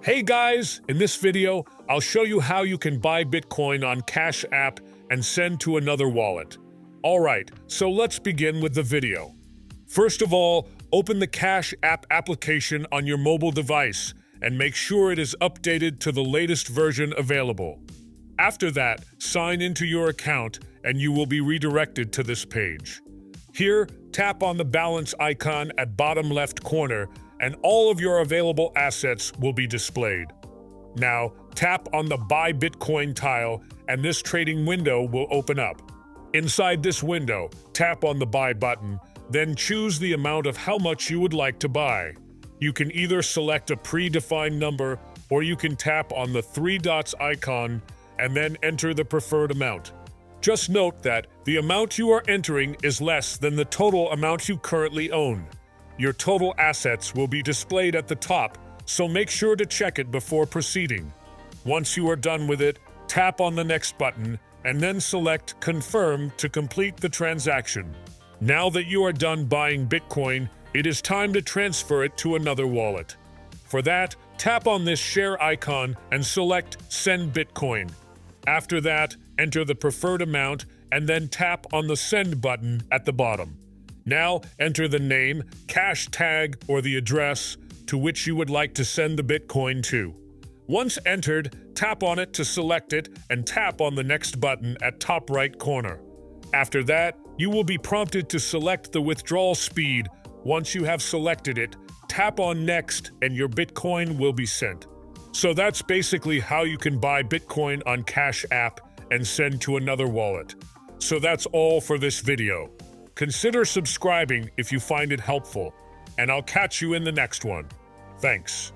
Hey guys, in this video, I'll show you how you can buy Bitcoin on Cash App and send to another wallet. Alright, so let's begin with the video. First of all, open the Cash App application on your mobile device and make sure it is updated to the latest version available. After that, sign into your account and you will be redirected to this page. Here, tap on the balance icon at bottom left corner and all of your available assets will be displayed. Now, tap on the Buy Bitcoin tile and this trading window will open up. Inside this window, tap on the Buy button, then choose the amount of how much you would like to buy. You can either select a predefined number or you can tap on the three dots icon and then enter the preferred amount. Just note that the amount you are entering is less than the total amount you currently own. Your total assets will be displayed at the top, so make sure to check it before proceeding. Once you are done with it, tap on the next button and then select Confirm to complete the transaction. Now that you are done buying Bitcoin, it is time to transfer it to another wallet. For that, tap on this share icon and select Send Bitcoin. After that, enter the preferred amount and then tap on the Send button at the bottom. Now, enter the name, cash tag, or the address to which you would like to send the Bitcoin to. Once entered, tap on it to select it and tap on the next button at top right corner. After that, you will be prompted to select the withdrawal speed. Once you have selected it, tap on Next and your Bitcoin will be sent. So that's basically how you can buy Bitcoin on Cash App and send to another wallet. So that's all for this video. Consider subscribing if you find it helpful, and I'll catch you in the next one. Thanks.